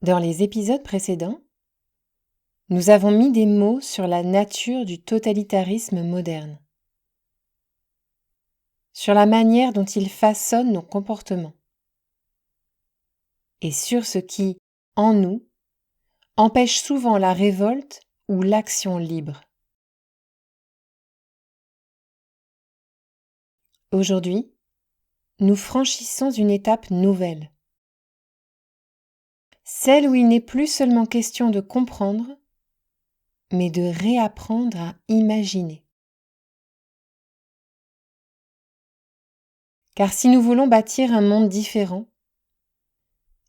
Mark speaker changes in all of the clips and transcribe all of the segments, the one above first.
Speaker 1: Dans les épisodes précédents, nous avons mis des mots sur la nature du totalitarisme moderne, sur la manière dont il façonne nos comportements et sur ce qui, en nous, empêche souvent la révolte ou l'action libre. Aujourd'hui, nous franchissons une étape nouvelle, celle où il n'est plus seulement question de comprendre, mais de réapprendre à imaginer. Car si nous voulons bâtir un monde différent,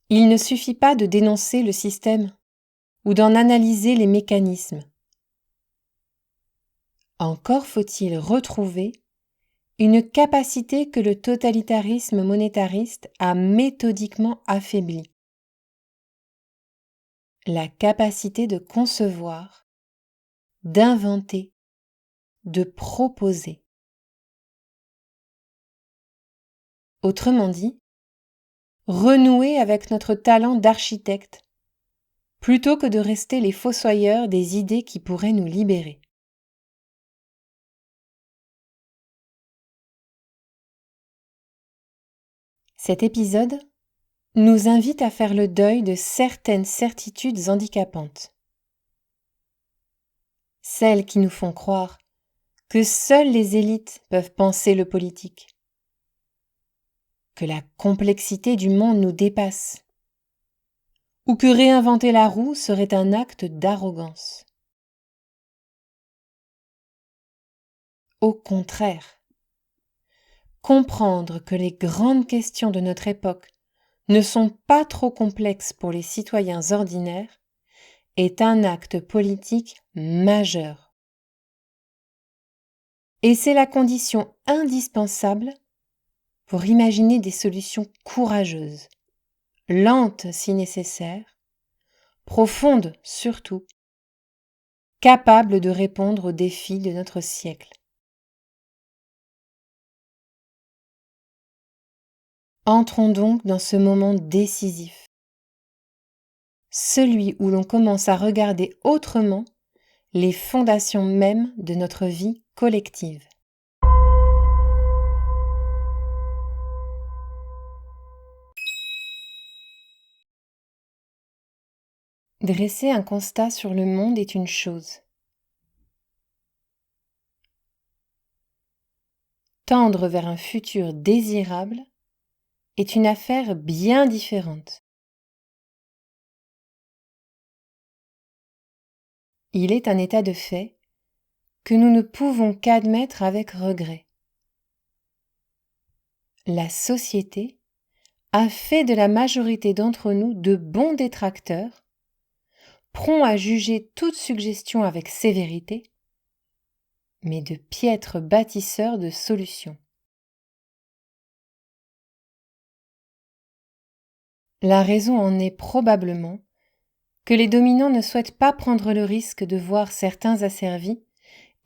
Speaker 1: il ne suffit pas de dénoncer le système ou d'en analyser les mécanismes. Encore faut-il retrouver une capacité que le totalitarisme monétariste a méthodiquement affaiblie. La capacité de concevoir, d'inventer, de proposer. Autrement dit, renouer avec notre talent d'architecte, plutôt que de rester les fossoyeurs des idées qui pourraient nous libérer. Cet épisode nous invite à faire le deuil de certaines certitudes handicapantes. Celles qui nous font croire que seules les élites peuvent penser le politique, que la complexité du monde nous dépasse, ou que réinventer la roue serait un acte d'arrogance. Au contraire, comprendre que les grandes questions de notre époque ne sont pas trop complexes pour les citoyens ordinaires est un acte politique majeur. Et c'est la condition indispensable pour imaginer des solutions courageuses, lentes si nécessaire, profondes surtout, capables de répondre aux défis de notre siècle. Entrons donc dans ce moment décisif, celui où l'on commence à regarder autrement les fondations mêmes de notre vie collective. Dresser un constat sur le monde est une chose. Tendre vers un futur désirable est une affaire bien différente. Il est un état de fait que nous ne pouvons qu'admettre avec regret. La société a fait de la majorité d'entre nous de bons détracteurs, prompts à juger toute suggestion avec sévérité, mais de piètres bâtisseurs de solutions. La raison en est probablement que les dominants ne souhaitent pas prendre le risque de voir certains asservis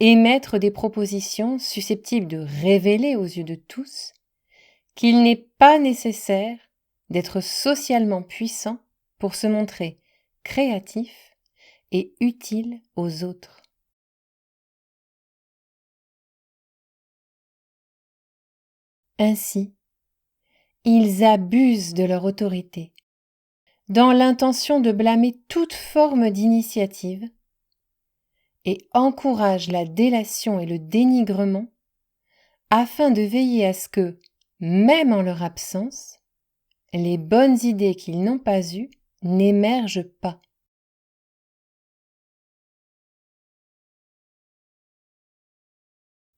Speaker 1: émettre des propositions susceptibles de révéler aux yeux de tous qu'il n'est pas nécessaire d'être socialement puissant pour se montrer créatif et utile aux autres. Ainsi, ils abusent de leur autorité, dans l'intention de blâmer toute forme d'initiative, et encouragent la délation et le dénigrement afin de veiller à ce que, même en leur absence, les bonnes idées qu'ils n'ont pas eues n'émergent pas.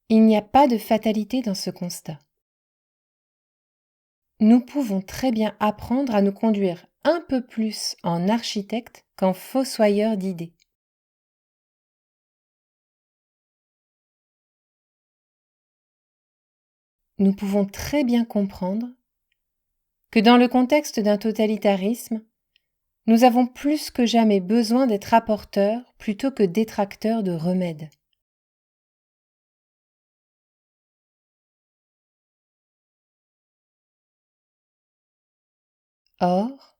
Speaker 1: Il n'y a pas de fatalité dans ce constat. Nous pouvons très bien apprendre à nous conduire un peu plus en architecte qu'en fossoyeur d'idées. Nous pouvons très bien comprendre que dans le contexte d'un totalitarisme, nous avons plus que jamais besoin d'être apporteurs plutôt que détracteurs de remèdes. Or,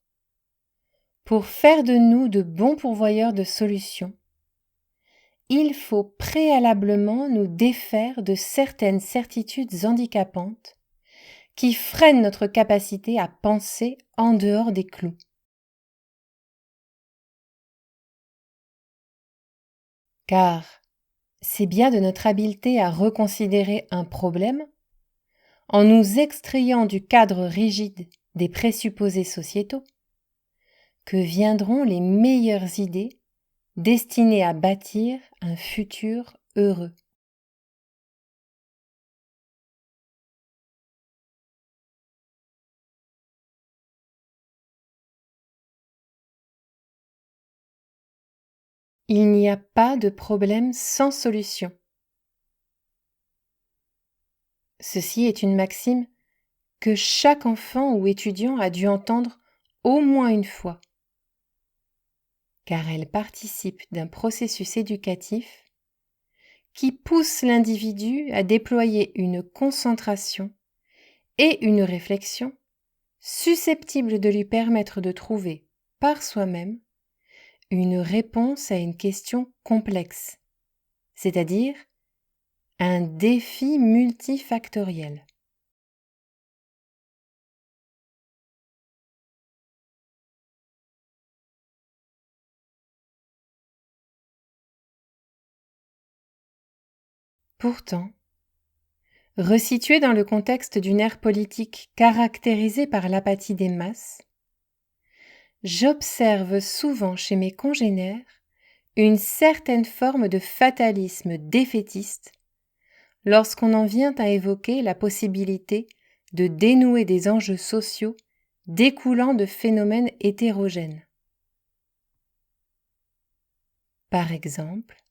Speaker 1: Pour faire de nous de bons pourvoyeurs de solutions, il faut préalablement nous défaire de certaines certitudes handicapantes qui freinent notre capacité à penser en dehors des clous. Car c'est bien de notre habileté à reconsidérer un problème, en nous extrayant du cadre rigide des présupposés sociétaux, que viendront les meilleures idées destinées à bâtir un futur heureux. Il n'y a pas de problème sans solution. Ceci est une maxime que chaque enfant ou étudiant a dû entendre au moins une fois, car elle participe d'un processus éducatif qui pousse l'individu à déployer une concentration et une réflexion susceptibles de lui permettre de trouver, par soi-même, une réponse à une question complexe, c'est-à-dire un défi multifactoriel. Pourtant, resitué dans le contexte d'une ère politique caractérisée par l'apathie des masses, j'observe souvent chez mes congénères une certaine forme de fatalisme défaitiste lorsqu'on en vient à évoquer la possibilité de dénouer des enjeux sociaux découlant de phénomènes hétérogènes. Par exemple,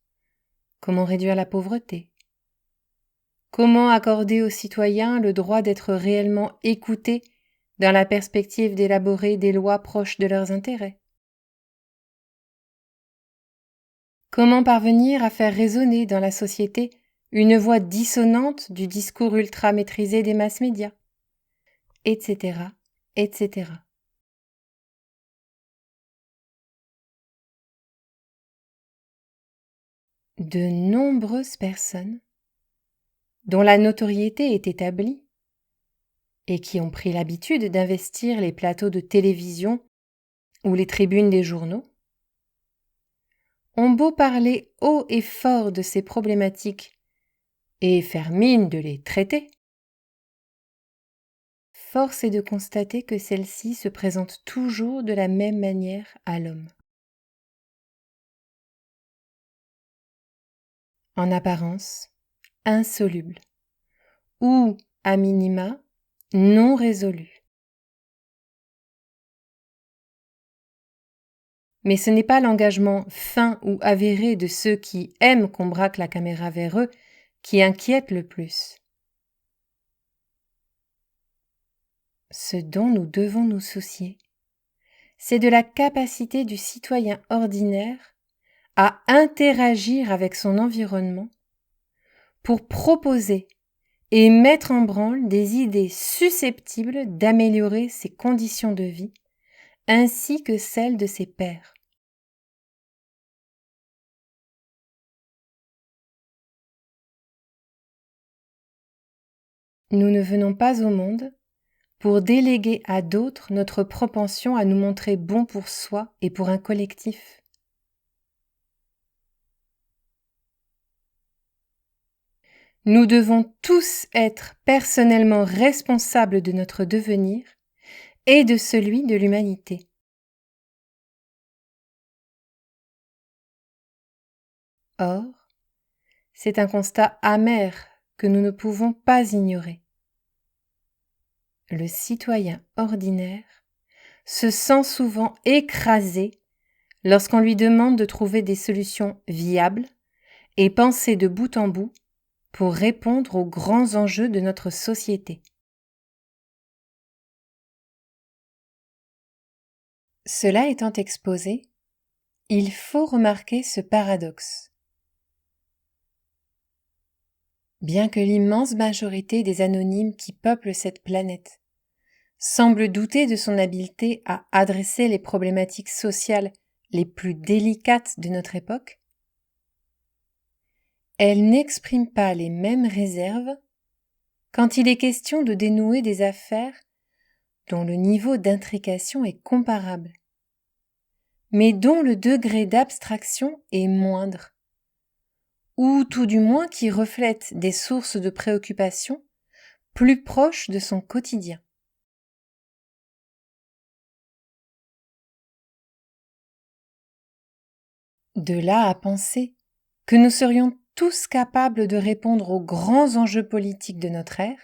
Speaker 1: comment réduire la pauvreté? Comment accorder aux citoyens le droit d'être réellement écoutés dans la perspective d'élaborer des lois proches de leurs intérêts? Comment parvenir à faire résonner dans la société une voix dissonante du discours ultra maîtrisé des masses médias? Etc., etc. De nombreuses personnes, dont la notoriété est établie, et qui ont pris l'habitude d'investir les plateaux de télévision ou les tribunes des journaux, ont beau parler haut et fort de ces problématiques et faire mine de les traiter, force est de constater que celles-ci se présentent toujours de la même manière à l'homme. En apparence, insolubles, ou, à minima, non résolus. Mais ce n'est pas l'engagement fin ou avéré de ceux qui aiment qu'on braque la caméra vers eux qui inquiète le plus. Ce dont nous devons nous soucier, c'est de la capacité du citoyen ordinaire à interagir avec son environnement pour proposer et mettre en branle des idées susceptibles d'améliorer ses conditions de vie ainsi que celles de ses pairs. Nous ne venons pas au monde pour déléguer à d'autres notre propension à nous montrer bons pour soi et pour un collectif. Nous devons tous être personnellement responsables de notre devenir et de celui de l'humanité. Or, c'est un constat amer que nous ne pouvons pas ignorer. Le citoyen ordinaire se sent souvent écrasé lorsqu'on lui demande de trouver des solutions viables et pensées de bout en bout pour répondre aux grands enjeux de notre société. Cela étant exposé, il faut remarquer ce paradoxe. Bien que l'immense majorité des anonymes qui peuplent cette planète semble douter de son habileté à adresser les problématiques sociales les plus délicates de notre époque, elle n'exprime pas les mêmes réserves quand il est question de dénouer des affaires dont le niveau d'intrication est comparable, mais dont le degré d'abstraction est moindre, ou tout du moins qui reflètent des sources de préoccupation plus proches de son quotidien. De là à penser que nous serions tous capables de répondre aux grands enjeux politiques de notre ère,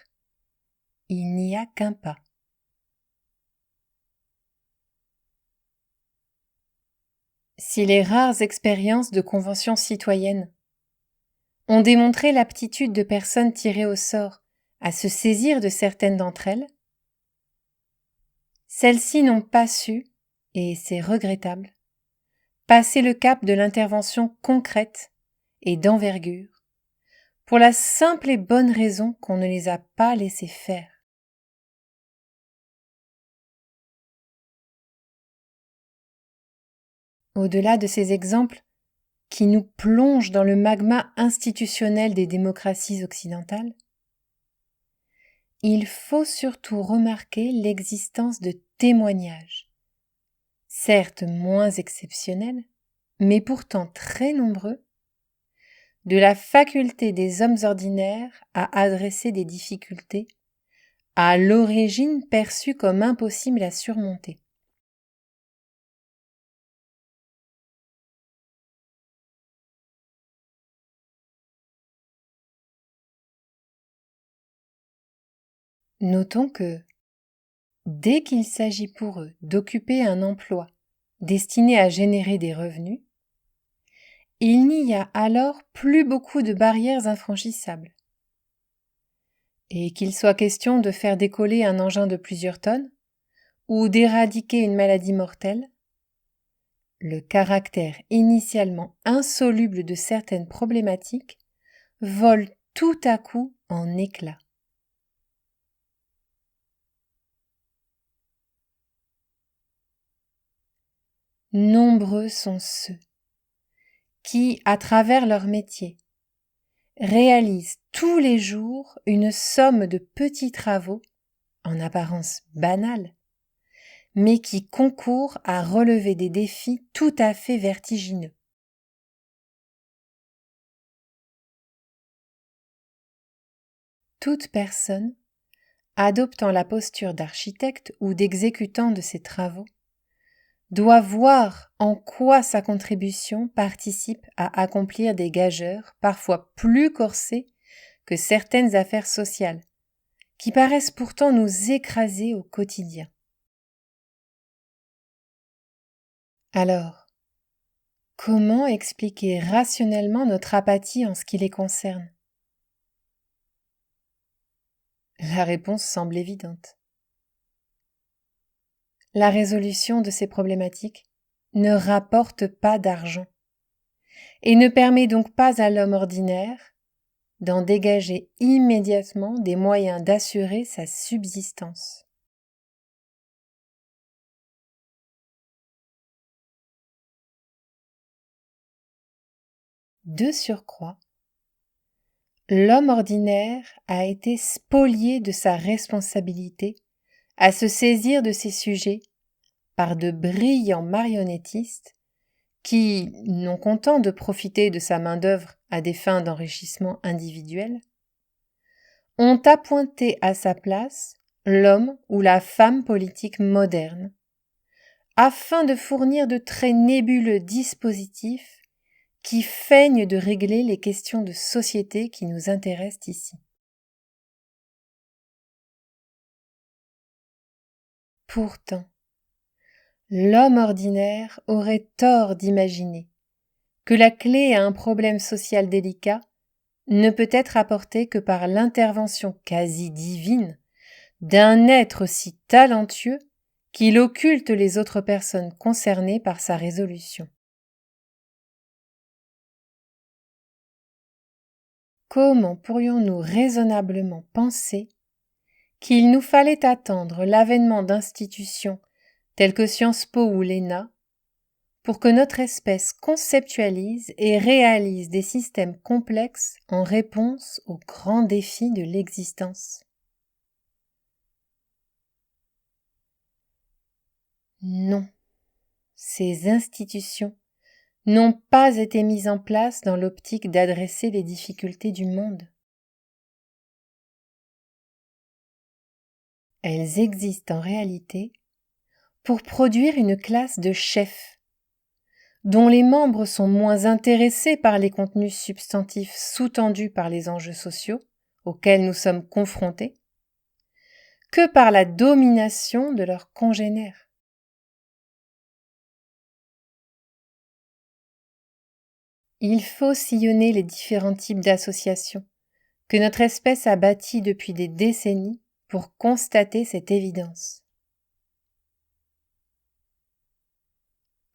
Speaker 1: il n'y a qu'un pas. Si les rares expériences de conventions citoyennes ont démontré l'aptitude de personnes tirées au sort à se saisir de certaines d'entre elles, celles-ci n'ont pas su, et c'est regrettable, passer le cap de l'intervention concrète et d'envergure, pour la simple et bonne raison qu'on ne les a pas laissées faire. Au-delà de ces exemples qui nous plongent dans le magma institutionnel des démocraties occidentales, il faut surtout remarquer l'existence de témoignages, certes moins exceptionnels, mais pourtant très nombreux, de la faculté des hommes ordinaires à adresser des difficultés à l'origine perçues comme impossibles à surmonter. Notons que, dès qu'il s'agit pour eux d'occuper un emploi destiné à générer des revenus, il n'y a alors plus beaucoup de barrières infranchissables. Et qu'il soit question de faire décoller un engin de plusieurs tonnes ou d'éradiquer une maladie mortelle, le caractère initialement insoluble de certaines problématiques vole tout à coup en éclats. Nombreux sont ceux qui, à travers leur métier, réalisent tous les jours une somme de petits travaux, en apparence banals, mais qui concourent à relever des défis tout à fait vertigineux. Toute personne, adoptant la posture d'architecte ou d'exécutant de ces travaux, doit voir en quoi sa contribution participe à accomplir des gageures parfois plus corsés que certaines affaires sociales, qui paraissent pourtant nous écraser au quotidien. Alors, comment expliquer rationnellement notre apathie en ce qui les concerne ? La réponse semble évidente. La résolution de ces problématiques ne rapporte pas d'argent et ne permet donc pas à l'homme ordinaire d'en dégager immédiatement des moyens d'assurer sa subsistance. De surcroît, l'homme ordinaire a été spolié de sa responsabilité à se saisir de ces sujets par de brillants marionnettistes qui, non contents de profiter de sa main-d'œuvre à des fins d'enrichissement individuel, ont appointé à sa place l'homme ou la femme politique moderne, afin de fournir de très nébuleux dispositifs qui feignent de régler les questions de société qui nous intéressent ici. Pourtant, l'homme ordinaire aurait tort d'imaginer que la clé à un problème social délicat ne peut être apportée que par l'intervention quasi divine d'un être si talentueux qu'il occulte les autres personnes concernées par sa résolution. Comment pourrions-nous raisonnablement penser qu'il nous fallait attendre l'avènement d'institutions telles que Sciences Po ou l'ENA pour que notre espèce conceptualise et réalise des systèmes complexes en réponse aux grands défis de l'existence. Non, ces institutions n'ont pas été mises en place dans l'optique d'adresser les difficultés du monde. Elles existent en réalité pour produire une classe de chefs, dont les membres sont moins intéressés par les contenus substantifs sous-tendus par les enjeux sociaux auxquels nous sommes confrontés, que par la domination de leurs congénères. Il faut sillonner les différents types d'associations que notre espèce a bâties depuis des décennies pour constater cette évidence.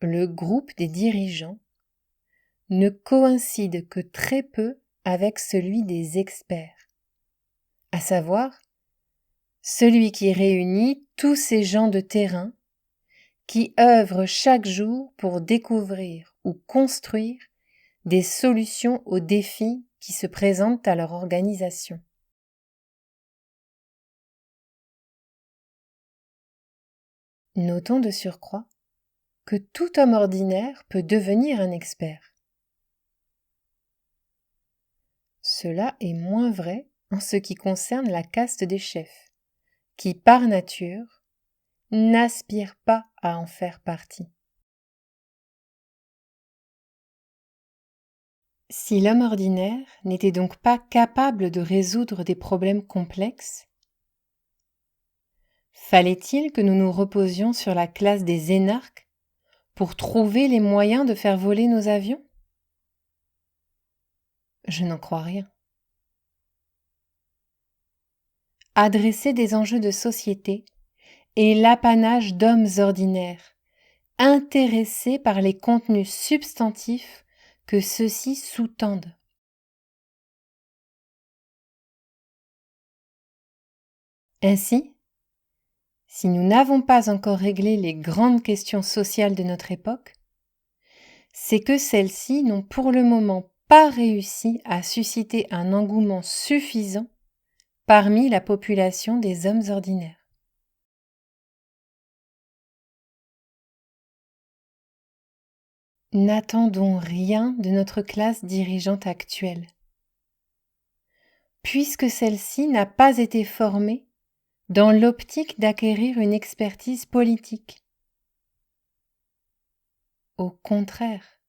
Speaker 1: Le groupe des dirigeants ne coïncide que très peu avec celui des experts, à savoir celui qui réunit tous ces gens de terrain qui œuvrent chaque jour pour découvrir ou construire des solutions aux défis qui se présentent à leur organisation. Notons de surcroît que tout homme ordinaire peut devenir un expert. Cela est moins vrai en ce qui concerne la caste des chefs, qui par nature n'aspirent pas à en faire partie. Si l'homme ordinaire n'était donc pas capable de résoudre des problèmes complexes, fallait-il que nous nous reposions sur la classe des énarques pour trouver les moyens de faire voler nos avions ? Je n'en crois rien. Adresser des enjeux de société est l'apanage d'hommes ordinaires, intéressés par les contenus substantifs que ceux-ci sous-tendent. Ainsi, si nous n'avons pas encore réglé les grandes questions sociales de notre époque, c'est que celles-ci n'ont pour le moment pas réussi à susciter un engouement suffisant parmi la population des hommes ordinaires. N'attendons rien de notre classe dirigeante actuelle, puisque celle-ci n'a pas été formée dans l'optique d'acquérir une expertise politique. Au contraire,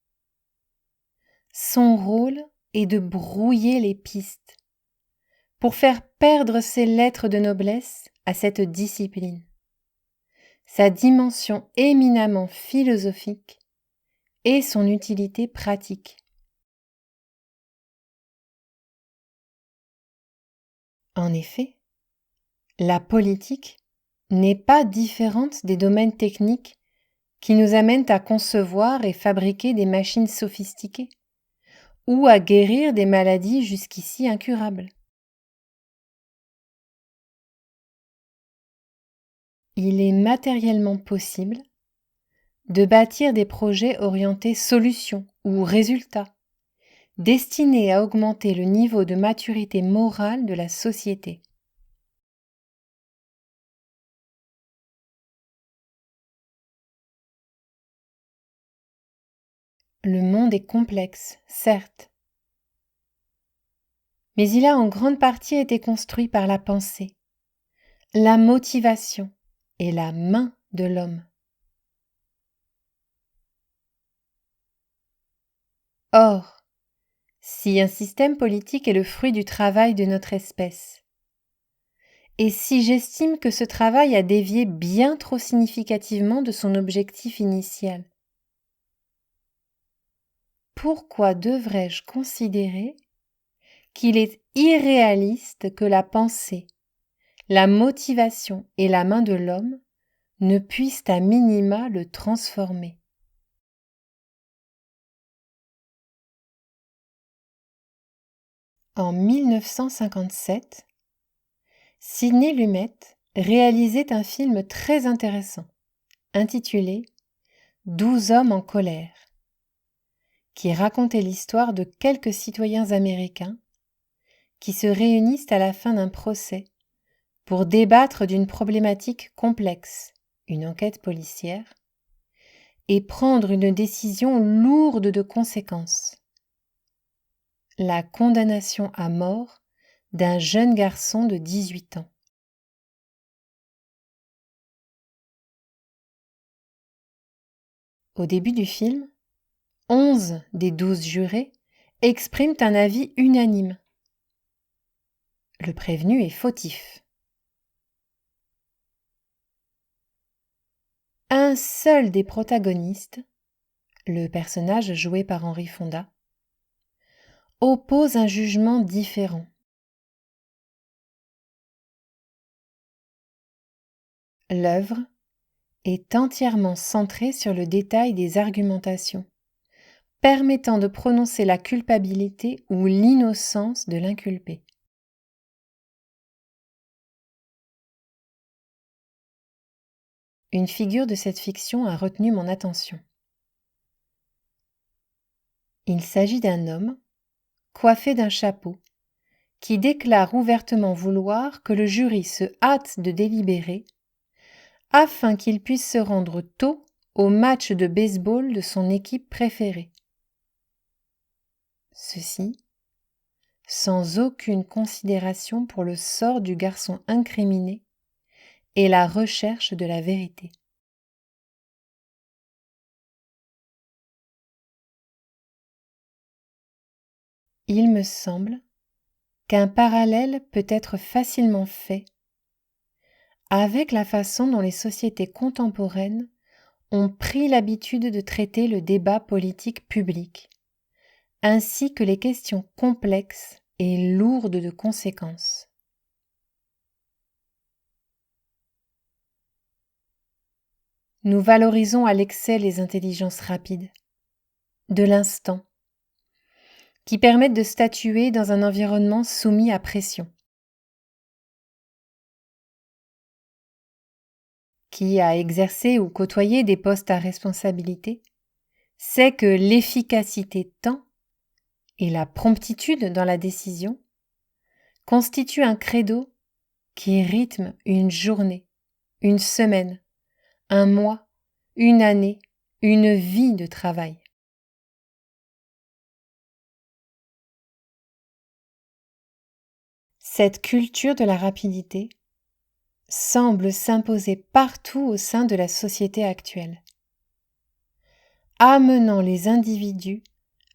Speaker 1: son rôle est de brouiller les pistes pour faire perdre ses lettres de noblesse à cette discipline, sa dimension éminemment philosophique et son utilité pratique. En effet, la politique n'est pas différente des domaines techniques qui nous amènent à concevoir et fabriquer des machines sophistiquées ou à guérir des maladies jusqu'ici incurables. Il est matériellement possible de bâtir des projets orientés solutions ou résultats, destinés à augmenter le niveau de maturité morale de la société. Le monde est complexe, certes, mais il a en grande partie été construit par la pensée, la motivation et la main de l'homme. Or, si un système politique est le fruit du travail de notre espèce, et si j'estime que ce travail a dévié bien trop significativement de son objectif initial, pourquoi devrais-je considérer qu'il est irréaliste que la pensée, la motivation et la main de l'homme ne puissent à minima le transformer? En 1957, Sidney Lumet réalisait un film très intéressant, intitulé « 12 hommes en colère », qui racontait l'histoire de quelques citoyens américains qui se réunissent à la fin d'un procès pour débattre d'une problématique complexe, une enquête policière, et prendre une décision lourde de conséquences. La condamnation à mort d'un jeune garçon de 18 ans. Au début du film, 11 des 12 jurés expriment un avis unanime. Le prévenu est fautif. Un seul des protagonistes, le personnage joué par Henry Fonda, oppose un jugement différent. L'œuvre est entièrement centrée sur le détail des argumentations, permettant de prononcer la culpabilité ou l'innocence de l'inculpé. Une figure de cette fiction a retenu mon attention. Il s'agit d'un homme, coiffé d'un chapeau, qui déclare ouvertement vouloir que le jury se hâte de délibérer afin qu'il puisse se rendre tôt au match de baseball de son équipe préférée. Ceci sans aucune considération pour le sort du garçon incriminé et la recherche de la vérité. Il me semble qu'un parallèle peut être facilement fait avec la façon dont les sociétés contemporaines ont pris l'habitude de traiter le débat politique public, ainsi que les questions complexes et lourdes de conséquences. Nous valorisons à l'excès les intelligences rapides, de l'instant, qui permettent de statuer dans un environnement soumis à pression. Qui a exercé ou côtoyé des postes à responsabilité sait que l'efficacité temps et la promptitude dans la décision constituent un credo qui rythme une journée, une semaine, un mois, une année, une vie de travail. Cette culture de la rapidité semble s'imposer partout au sein de la société actuelle, amenant les individus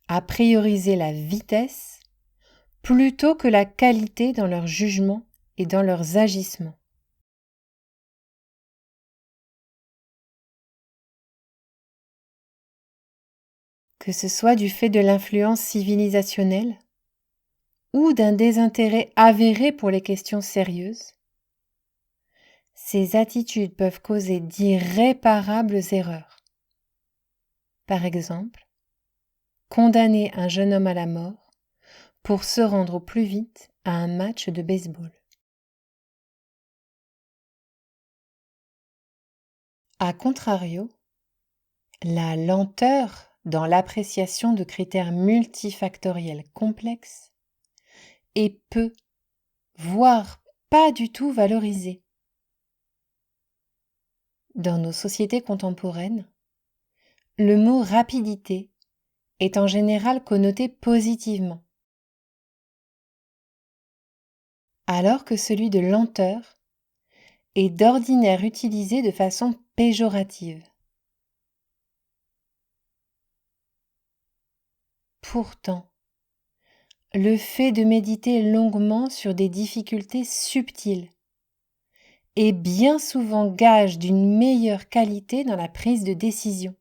Speaker 1: à prioriser la vitesse plutôt que la qualité dans leur jugement et dans leurs agissements. Que ce soit du fait de l'influence civilisationnelle ou d'un désintérêt avéré pour les questions sérieuses, ces attitudes peuvent causer d'irréparables erreurs. Par exemple, condamner un jeune homme à la mort pour se rendre au plus vite à un match de baseball. A contrario, la lenteur dans l'appréciation de critères multifactoriels complexes est peu, voire pas du tout valorisée. Dans nos sociétés contemporaines, le mot rapidité est en général connoté positivement, alors que celui de lenteur est d'ordinaire utilisé de façon péjorative. Pourtant, le fait de méditer longuement sur des difficultés subtiles est bien souvent gage d'une meilleure qualité dans la prise de décision.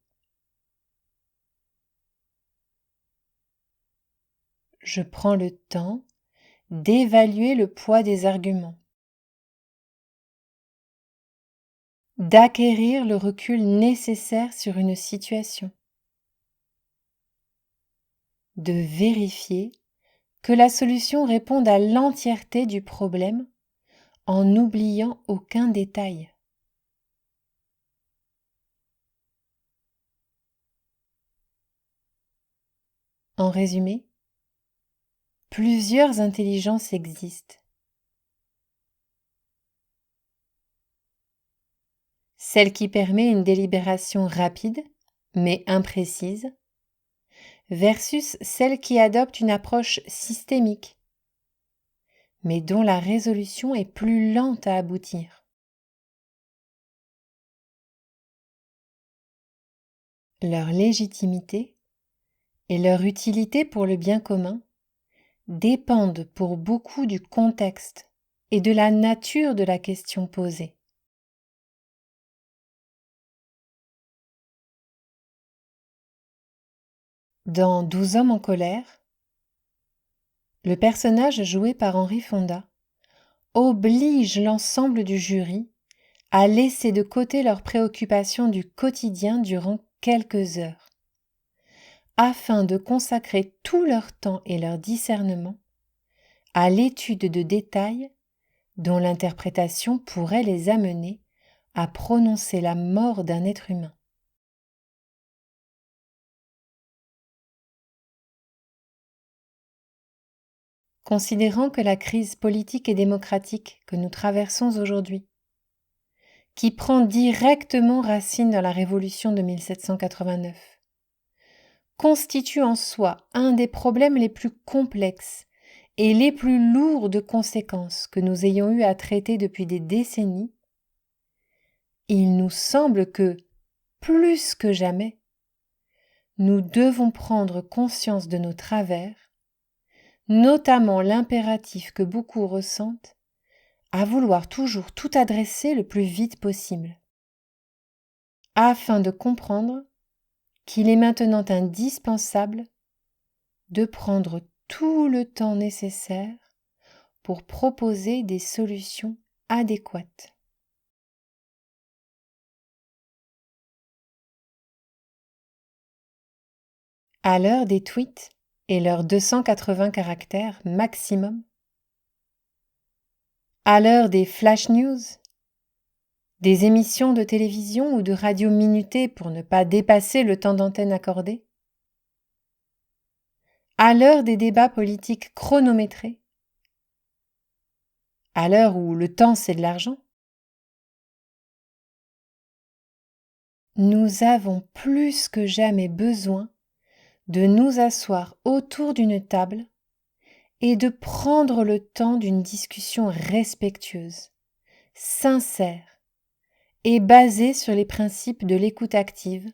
Speaker 1: Je prends le temps d'évaluer le poids des arguments, d'acquérir le recul nécessaire sur une situation, de vérifier que la solution réponde à l'entièreté du problème en n'oubliant aucun détail. En résumé, plusieurs intelligences existent. Celle qui permet une délibération rapide, mais imprécise, versus celle qui adopte une approche systémique, mais dont la résolution est plus lente à aboutir. Leur légitimité et leur utilité pour le bien commun dépendent pour beaucoup du contexte et de la nature de la question posée. Dans 12 hommes en colère, le personnage joué par Henry Fonda oblige l'ensemble du jury à laisser de côté leurs préoccupations du quotidien durant quelques heures, afin de consacrer tout leur temps et leur discernement à l'étude de détails dont l'interprétation pourrait les amener à prononcer la mort d'un être humain. Considérant que la crise politique et démocratique que nous traversons aujourd'hui, qui prend directement racine dans la Révolution de 1789, constitue en soi un des problèmes les plus complexes et les plus lourds de conséquences que nous ayons eu à traiter depuis des décennies, il nous semble que, plus que jamais, nous devons prendre conscience de nos travers, notamment l'impératif que beaucoup ressentent à vouloir toujours tout adresser le plus vite possible, afin de comprendre qu'il est maintenant indispensable de prendre tout le temps nécessaire pour proposer des solutions adéquates. À l'heure des tweets et leurs 280 caractères maximum, à l'heure des flash news, des émissions de télévision ou de radio minutées pour ne pas dépasser le temps d'antenne accordé, à l'heure des débats politiques chronométrés, à l'heure où le temps c'est de l'argent, nous avons plus que jamais besoin de nous asseoir autour d'une table et de prendre le temps d'une discussion respectueuse, sincère et basée sur les principes de l'écoute active,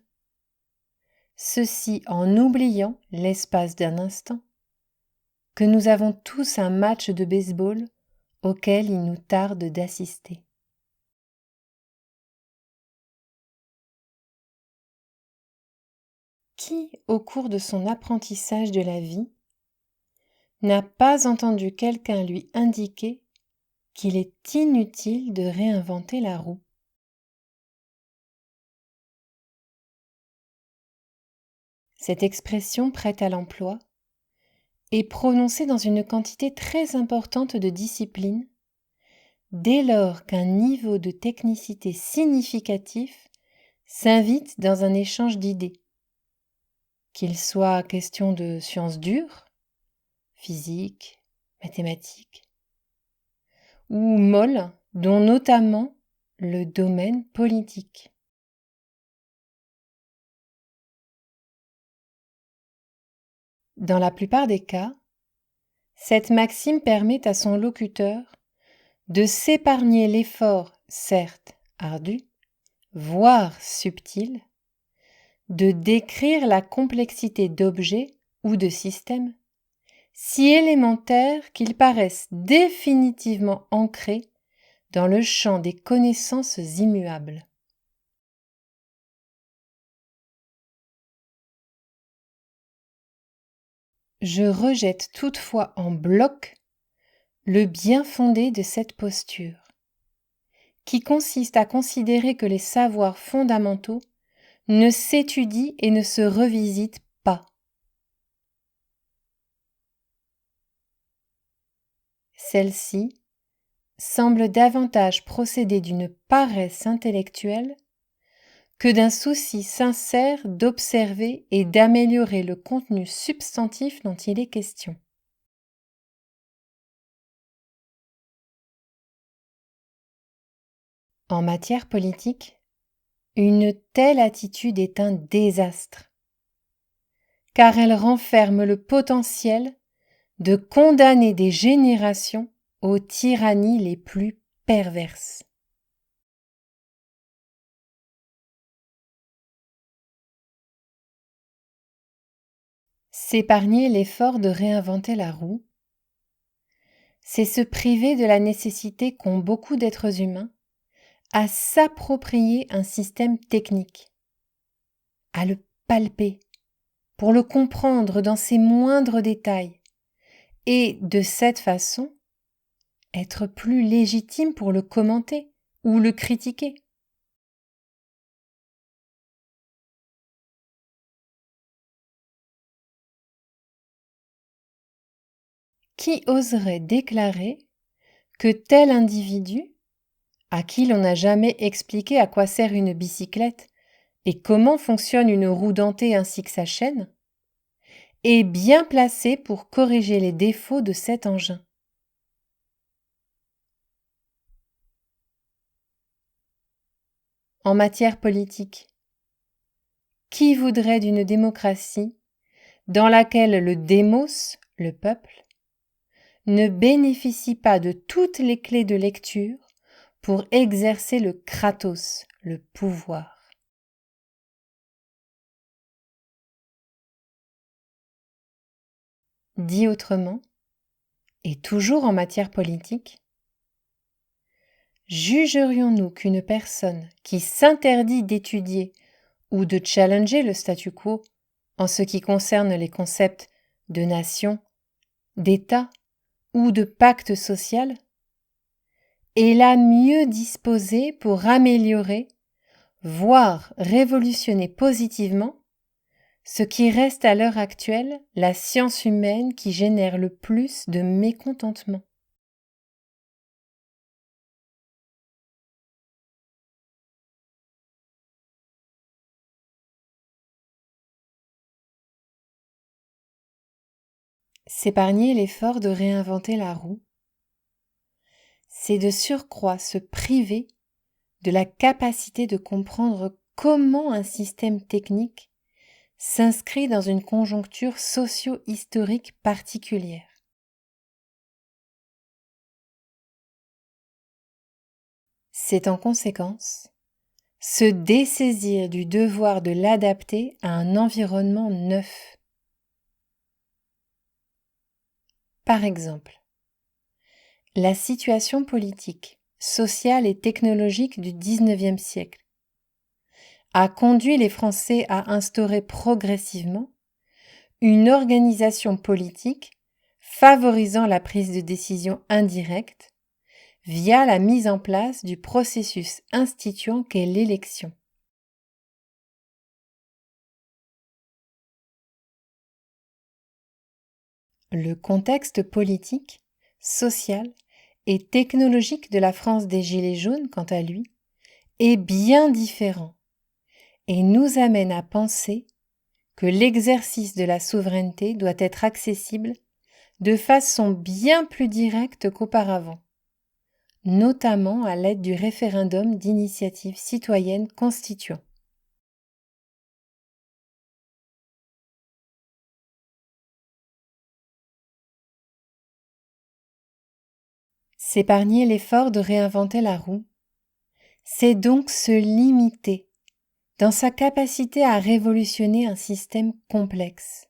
Speaker 1: ceci en oubliant, l'espace d'un instant, que nous avons tous un match de baseball auquel il nous tarde d'assister. Qui, au cours de son apprentissage de la vie, n'a pas entendu quelqu'un lui indiquer qu'il est inutile de réinventer la roue? Cette expression prête à l'emploi est prononcée dans une quantité très importante de disciplines dès lors qu'un niveau de technicité significatif s'invite dans un échange d'idées, qu'il soit question de sciences dures, physique, mathématiques, ou molles, dont notamment le domaine politique. Dans la plupart des cas, cette maxime permet à son locuteur de s'épargner l'effort, certes ardu, voire subtil, de décrire la complexité d'objets ou de systèmes, si élémentaires qu'ils paraissent définitivement ancrés dans le champ des connaissances immuables. Je rejette toutefois en bloc le bien-fondé de cette posture, qui consiste à considérer que les savoirs fondamentaux ne s'étudient et ne se revisitent pas. Celles-ci semble davantage procéder d'une paresse intellectuelle que d'un souci sincère d'observer et d'améliorer le contenu substantif dont il est question. En matière politique, une telle attitude est un désastre, car elle renferme le potentiel de condamner des générations aux tyrannies les plus perverses. S'épargner l'effort de réinventer la roue, c'est se priver de la nécessité qu'ont beaucoup d'êtres humains à s'approprier un système technique, à le palper, pour le comprendre dans ses moindres détails, et de cette façon, être plus légitime pour le commenter ou le critiquer. Qui oserait déclarer que tel individu, à qui l'on n'a jamais expliqué à quoi sert une bicyclette et comment fonctionne une roue dentée ainsi que sa chaîne, est bien placé pour corriger les défauts de cet engin? En matière politique, qui voudrait d'une démocratie dans laquelle le démos, le peuple, ne bénéficie pas de toutes les clés de lecture pour exercer le kratos, le pouvoir? Dit autrement, et toujours en matière politique, jugerions-nous qu'une personne qui s'interdit d'étudier ou de challenger le statu quo en ce qui concerne les concepts de nation, d'État ou de pacte social est la mieux disposée pour améliorer, voire révolutionner positivement ce qui reste à l'heure actuelle la science humaine qui génère le plus de mécontentement? S'épargner l'effort de réinventer la roue, c'est de surcroît se priver de la capacité de comprendre comment un système technique s'inscrit dans une conjoncture socio-historique particulière. C'est en conséquence se dessaisir du devoir de l'adapter à un environnement neuf. Par exemple, la situation politique, sociale et technologique du XIXe siècle a conduit les Français à instaurer progressivement une organisation politique favorisant la prise de décision indirecte via la mise en place du processus instituant qu'est l'élection. Le contexte politique, social et technologique de la France des Gilets jaunes, quant à lui, est bien différent et nous amène à penser que l'exercice de la souveraineté doit être accessible de façon bien plus directe qu'auparavant, notamment à l'aide du référendum d'initiative citoyenne constituant. S'épargner l'effort de réinventer la roue, c'est donc se limiter dans sa capacité à révolutionner un système complexe.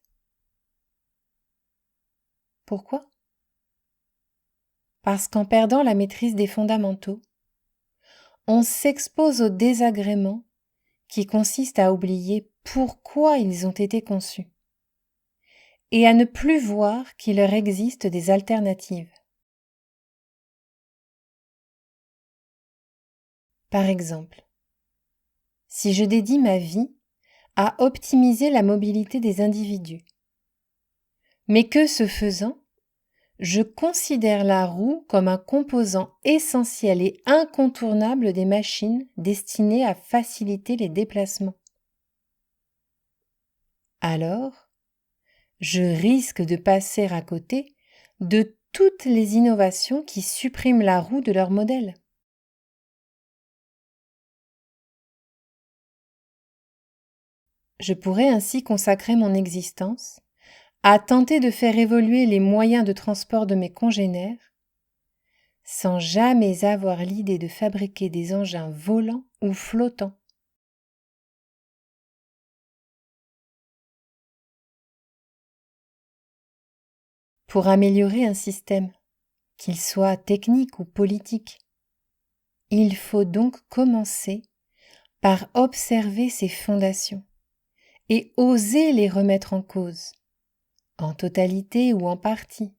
Speaker 1: Pourquoi? Parce qu'en perdant la maîtrise des fondamentaux, on s'expose au désagrément qui consiste à oublier pourquoi ils ont été conçus et à ne plus voir qu'il leur existe des alternatives. Par exemple, si je dédie ma vie à optimiser la mobilité des individus, mais que ce faisant, je considère la roue comme un composant essentiel et incontournable des machines destinées à faciliter les déplacements. Alors, je risque de passer à côté de toutes les innovations qui suppriment la roue de leur modèle. Je pourrais ainsi consacrer mon existence à tenter de faire évoluer les moyens de transport de mes congénères sans jamais avoir l'idée de fabriquer des engins volants ou flottants. Pour améliorer un système, qu'il soit technique ou politique, il faut donc commencer par observer ses fondations et oser les remettre en cause, en totalité ou en partie,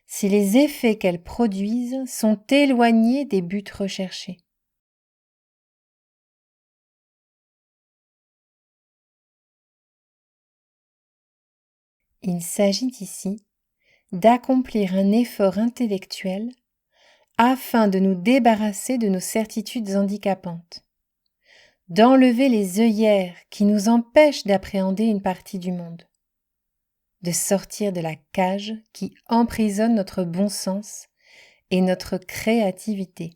Speaker 1: si les effets qu'elles produisent sont éloignés des buts recherchés. Il s'agit ici d'accomplir un effort intellectuel afin de nous débarrasser de nos certitudes handicapantes, d'enlever les œillères qui nous empêchent d'appréhender une partie du monde, de sortir de la cage qui emprisonne notre bon sens et notre créativité.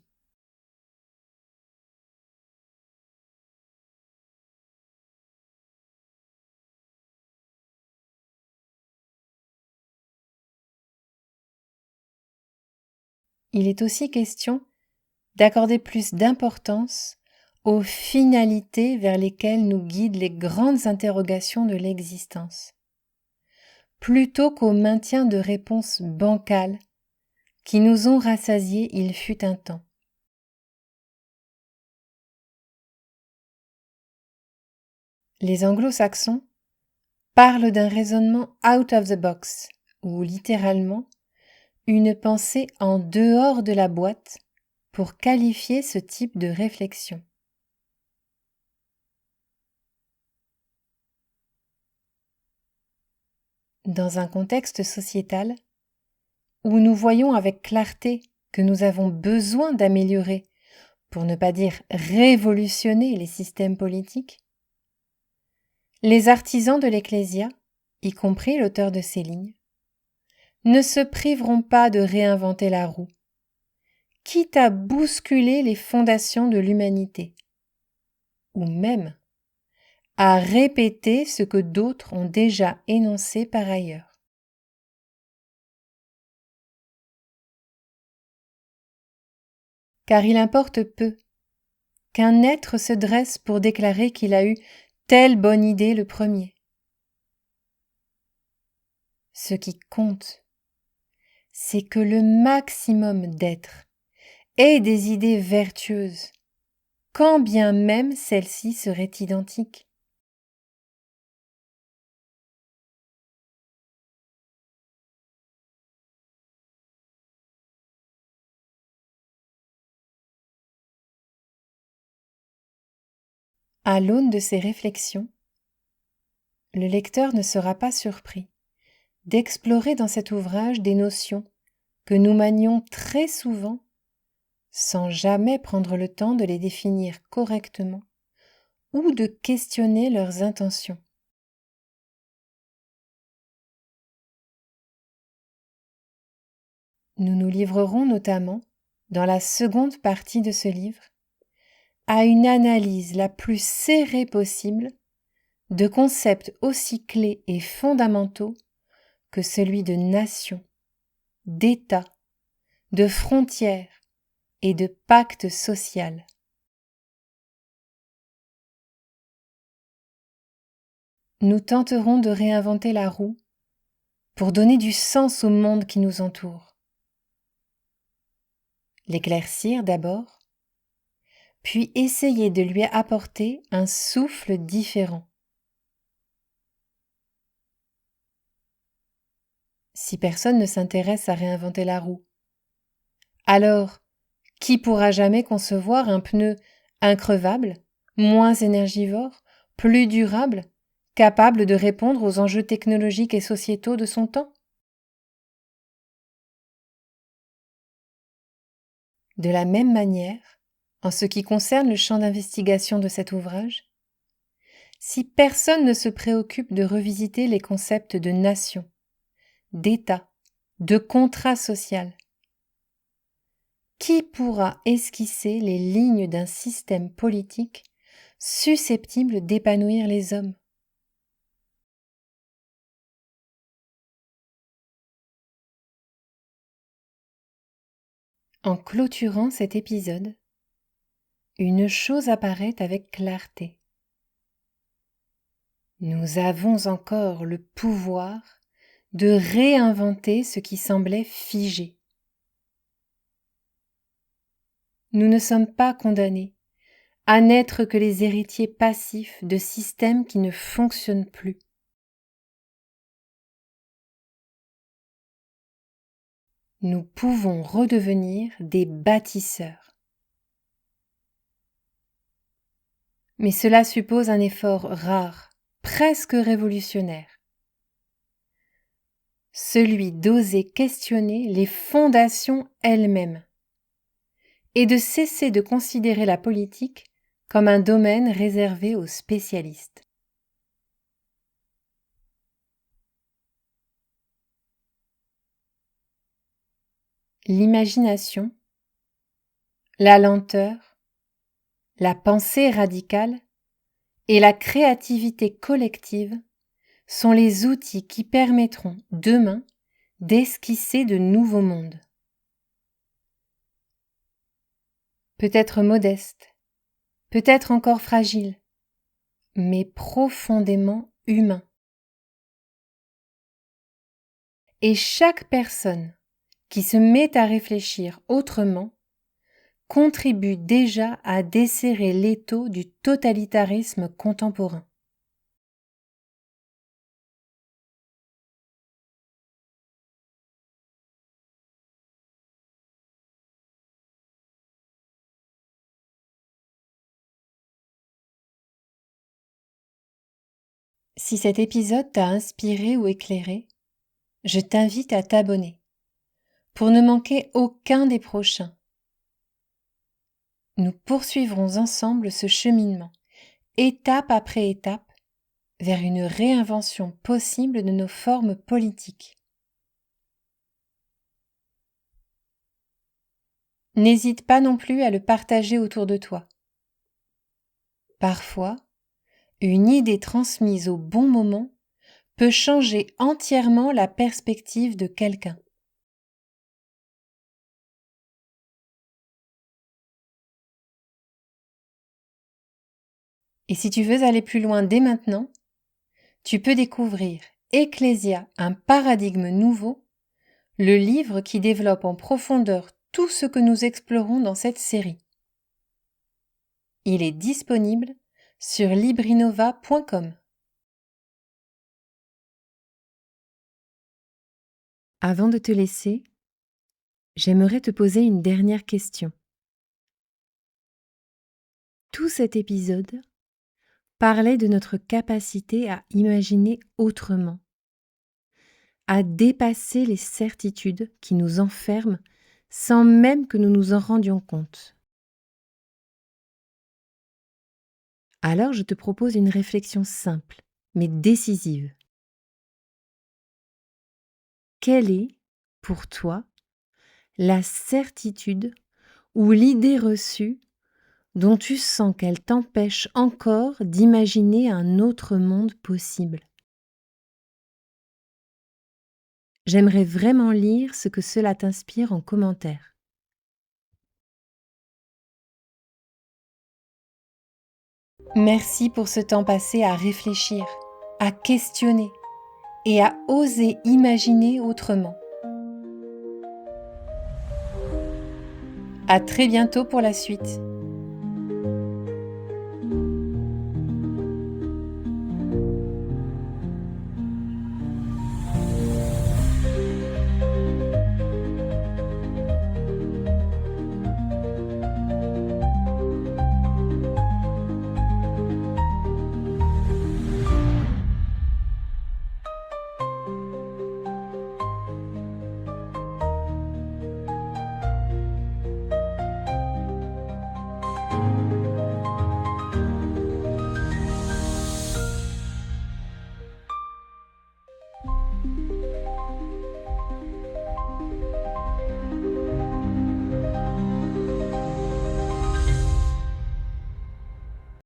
Speaker 1: Il est aussi question d'accorder plus d'importance aux finalités vers lesquelles nous guident les grandes interrogations de l'existence, plutôt qu'au maintien de réponses bancales qui nous ont rassasiés il fut un temps. Les anglo-saxons parlent d'un raisonnement out of the box, ou littéralement une pensée en dehors de la boîte pour qualifier ce type de réflexion. Dans un contexte sociétal où nous voyons avec clarté que nous avons besoin d'améliorer, pour ne pas dire révolutionner les systèmes politiques, les artisans de l'Ecclésia, y compris l'auteur de ces lignes, ne se priveront pas de réinventer la roue, quitte à bousculer les fondations de l'humanité, ou même à répéter ce que d'autres ont déjà énoncé par ailleurs. Car il importe peu qu'un être se dresse pour déclarer qu'il a eu telle bonne idée le premier. Ce qui compte, c'est que le maximum d'êtres ait des idées vertueuses, quand bien même celles-ci seraient identiques. À l'aune de ces réflexions, le lecteur ne sera pas surpris d'explorer dans cet ouvrage des notions que nous manions très souvent sans jamais prendre le temps de les définir correctement ou de questionner leurs intentions. Nous nous livrerons notamment, dans la seconde partie de ce livre, à une analyse la plus serrée possible de concepts aussi clés et fondamentaux que celui de nation, d'État, de frontières et de pacte social. Nous tenterons de réinventer la roue pour donner du sens au monde qui nous entoure. L'éclaircir d'abord, puis essayer de lui apporter un souffle différent. Si personne ne s'intéresse à réinventer la roue, alors qui pourra jamais concevoir un pneu increvable, moins énergivore, plus durable, capable de répondre aux enjeux technologiques et sociétaux de son temps ? De la même manière, en ce qui concerne le champ d'investigation de cet ouvrage, si personne ne se préoccupe de revisiter les concepts de nation, d'État, de contrat social, qui pourra esquisser les lignes d'un système politique susceptible d'épanouir les hommes? En clôturant cet épisode, une chose apparaît avec clarté. Nous avons encore le pouvoir de réinventer ce qui semblait figé. Nous ne sommes pas condamnés à n'être que les héritiers passifs de systèmes qui ne fonctionnent plus. Nous pouvons redevenir des bâtisseurs. Mais cela suppose un effort rare, presque révolutionnaire. Celui d'oser questionner les fondations elles-mêmes et de cesser de considérer la politique comme un domaine réservé aux spécialistes. L'imagination, la lenteur, la pensée radicale et la créativité collective sont les outils qui permettront demain d'esquisser de nouveaux mondes. Peut-être modeste, peut-être encore fragile, mais profondément humain. Et chaque personne qui se met à réfléchir autrement contribue déjà à desserrer l'étau du totalitarisme contemporain. Si cet épisode t'a inspiré ou éclairé, je t'invite à t'abonner pour ne manquer aucun des prochains. Nous poursuivrons ensemble ce cheminement, étape après étape, vers une réinvention possible de nos formes politiques. N'hésite pas non plus à le partager autour de toi. Parfois, une idée transmise au bon moment peut changer entièrement la perspective de quelqu'un. Et si tu veux aller plus loin dès maintenant, tu peux découvrir Ecclésia, un paradigme nouveau, le livre qui développe en profondeur tout ce que nous explorons dans cette série. Il est disponible sur librinova.com. Avant de te laisser, j'aimerais te poser une dernière question. Tout cet épisode parlait de notre capacité à imaginer autrement, à dépasser les certitudes qui nous enferment sans même que nous nous en rendions compte. Alors je te propose une réflexion simple, mais décisive. Quelle est, pour toi, la certitude ou l'idée reçue dont tu sens qu'elle t'empêche encore d'imaginer un autre monde possible? J'aimerais vraiment lire ce que cela t'inspire en commentaire. Merci pour ce temps passé à réfléchir, à questionner et à oser imaginer autrement. À très bientôt pour la suite.